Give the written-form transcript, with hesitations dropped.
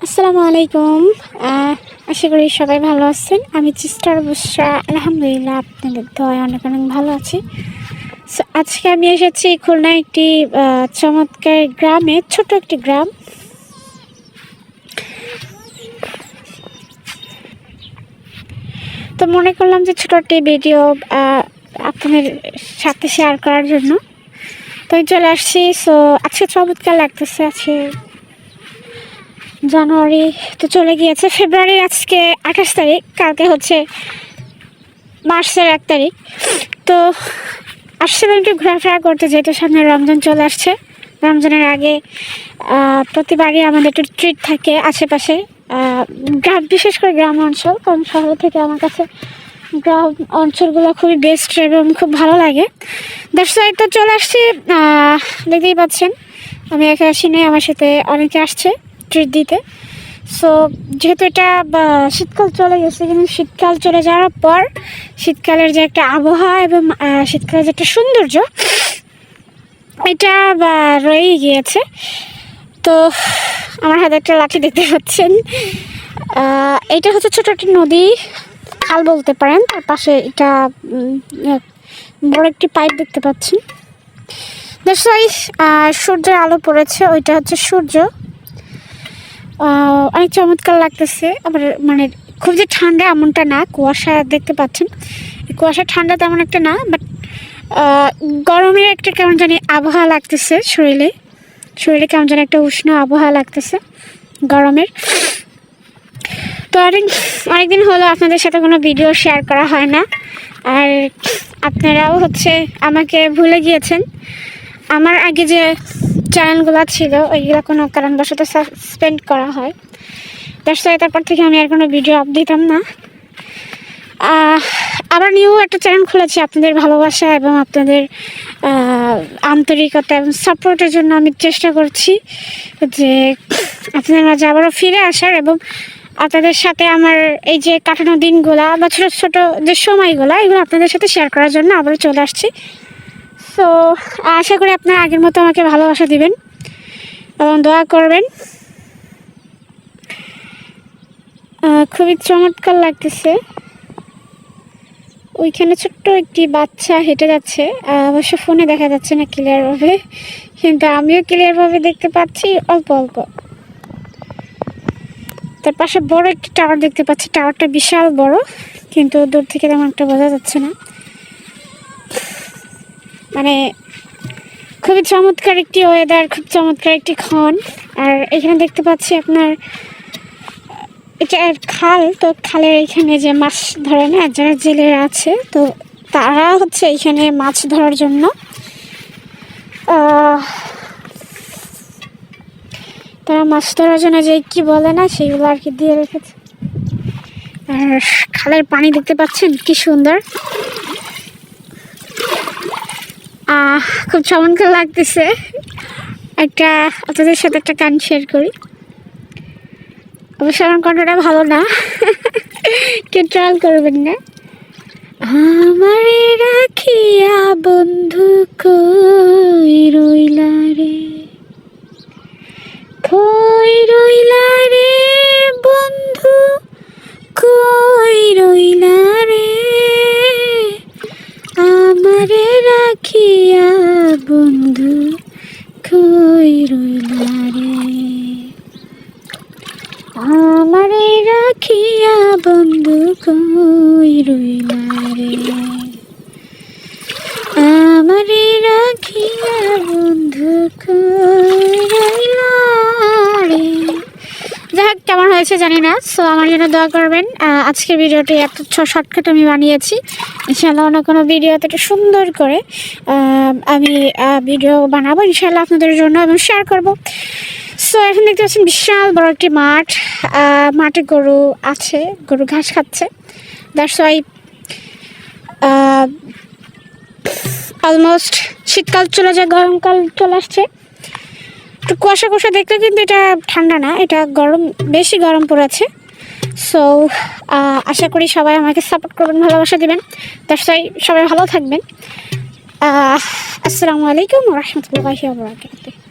আসসালামু আলাইকুম। আশা করি সবাই ভালো আছেন। আমি চেষ্টার বুসরা আলহামদুলিল্লাহ আপনাদের দোয়ায় অনেক অনেক ভালো আছি। সো আজকে আমি এসেছি খুলনা একটি চমৎকার গ্রামে, ছোট একটি গ্রাম। তো মনে করলাম যে ছোট একটি ভিডিও আপনাদের সাথে শেয়ার করার জন্য তো চলে আসছি। সো আজকে চমৎকার লাগতেছে। আছে জানুয়ারি তো চলে গিয়েছে, ফেব্রুয়ারির আজকে 28 তারিখ, কালকে হচ্ছে মার্চের 1 তারিখ। তো আসছিলাম একটু ঘোরাফেরা করতে, যেহেতু সামনে রমজান চলে আসছে। রমজানের আগে প্রতিবারই আমাদের একটু ট্রিট থাকে আশেপাশে, গ্রাম, বিশেষ করে গ্রাম অঞ্চল, কারণ শহর থেকে আমার কাছে গ্রাম অঞ্চলগুলো খুবই বেস্ট এবং খুব ভালো লাগে। দ্যাটস তো চলে আসছি। দেখতেই পাচ্ছেন আমি একা আসিনি, আমার সাথে অনেকে আসছে ট্রিট দিতে। সো যেহেতু এটা শীতকাল চলে গেছে, কিন্তু শীতকাল চলে যাওয়ার পর শীতকালের যে একটা আবহাওয়া এবং শীতকালের যে একটা সৌন্দর্য, এটা রয়েই গিয়েছে। তো আমার হাতে একটা লাঠি দেখতে পাচ্ছেন, এটা হচ্ছে ছোট একটি নদী, খাল বলতে পারেন। তার পাশে এটা বড় একটি পাইপ দেখতে পাচ্ছেন। সূর্যের আলো পড়েছে, ওইটা হচ্ছে সূর্য। অনেক চমৎকার লাগতেছে। আবার মানে খুব যে ঠান্ডা এমনটা না, কুয়াশা দেখতে পাচ্ছেন, কুয়াশা ঠান্ডা তেমন একটা না, বাট গরমের একটা কেমন জানি আবহাওয়া লাগতেছে, শরীরে কেমন জানি একটা উষ্ণ আবহাওয়া লাগতেছে গরমের। তো অনেকদিন হলো আপনাদের সাথে কোনো ভিডিও শেয়ার করা হয় না, আর আপনারাও হচ্ছে আমাকে ভুলে গিয়েছেন। আমার আগে যে চ্যানেলগুলো ছিল ওইগুলো কোনো কারণবশত সাসপেন্ড করা হয়, তারপর থেকে আমি আর কোনো ভিডিও আপ দিতাম না। আবার নিউ একটা চ্যানেল খুলেছি আপনাদের ভালোবাসা এবং আপনাদের আন্তরিকতা এবং সাপোর্টের জন্য আমি চেষ্টা করছি যে আপনাদের মাঝে আবারও ফিরে আসার, এবং আপনাদের সাথে আমার এই যে কাটানো দিনগুলা বা ছোটো ছোটো যে সময়গুলো, এগুলো আপনাদের সাথে শেয়ার করার জন্য আবারও চলে আসছি। সো আশা করি আপনারা আগের মতো আমাকে ভালোবাসা দিবেন এবং দোয়া করবেন। খুবই চমৎকার লাগতেছে। ওইখানে ছোট্ট একটি বাচ্চা হেঁটে যাচ্ছে, অবশ্য ফোনে দেখা যাচ্ছে না ক্লিয়ারভাবে, কিন্তু আমিও ক্লিয়ারভাবে দেখতে পাচ্ছি অল্প অল্প। তার পাশে বড় একটি টাওয়ার দেখতে পাচ্ছি, টাওয়ারটা বিশাল বড়, কিন্তু দূর থেকে তেমন একটা বোঝা যাচ্ছে না। মানে খুবই চমৎকার একটি ওয়েদার, খুব চমৎকার একটি ক্ষণ। আর এখানে দেখতে পাচ্ছি আপনার এটা খাল, তো খালের এখানে যে মাছ ধরে না, যারা জেলেরা আছে, তো তারা হচ্ছে এখানে মাছ ধরার জন্য যে কি বলে না, সেগুলো আর কি দিয়ে রেখেছে। আর খালের পানি দেখতে পাচ্ছেন কি সুন্দর, খুব চমৎকার লাগতেছে। একটা আপনাদের সাথে একটা গান শেয়ার করি, অবশ্য আমার কণ্ঠটা ভালো না, কেউ ট্রায়াল করবেন না। আমারে রাখিয়া বন্ধু কই রইলা রে, কই রইলা রে বন্ধু, কই রইলা রে, আমারে রাখিয়া বন্ধু কই রইলা রে, আমারে রাখিয়া বন্ধু কই রইলা রে, আমারে রাখিয়া বন্ধু কই রইলা রে। যাই হোক, কেমন হয়েছে জানি না। সো আমার জন্য দোয়া করবেন। আজকের ভিডিওটি এত শর্টকাট আমি বানিয়েছি, ইনশাআল্লাহ অন্য কোনো ভিডিওতে একটু সুন্দর করে আমি ভিডিও বানাবো ইনশাআল্লাহ আপনাদের জন্য এবং শেয়ার করব। সো এখন দেখতে পাচ্ছেন বিশাল বড় একটি মাঠ, মাঠে গরু আছে, গরু ঘাস খাচ্ছে। দ্যাটস ওয়াই অলমোস্ট শীতকাল চলে যায়, গরমকাল চলে আসছে। একটু কুয়াশা কুয়াশা দেখলে, কিন্তু এটা ঠান্ডা না, এটা গরম, বেশি গরম পড়েছে। সো আশা করি সবাই আমাকে সাপোর্ট করবেন, ভালোবাসা দেবেন। দ্যাটস ওয়াই সবাই ভালো থাকবেন। আসসালামু আলাইকুম ওয়া রাহমাতুল্লাহি ওয়া বারাকাতুহু।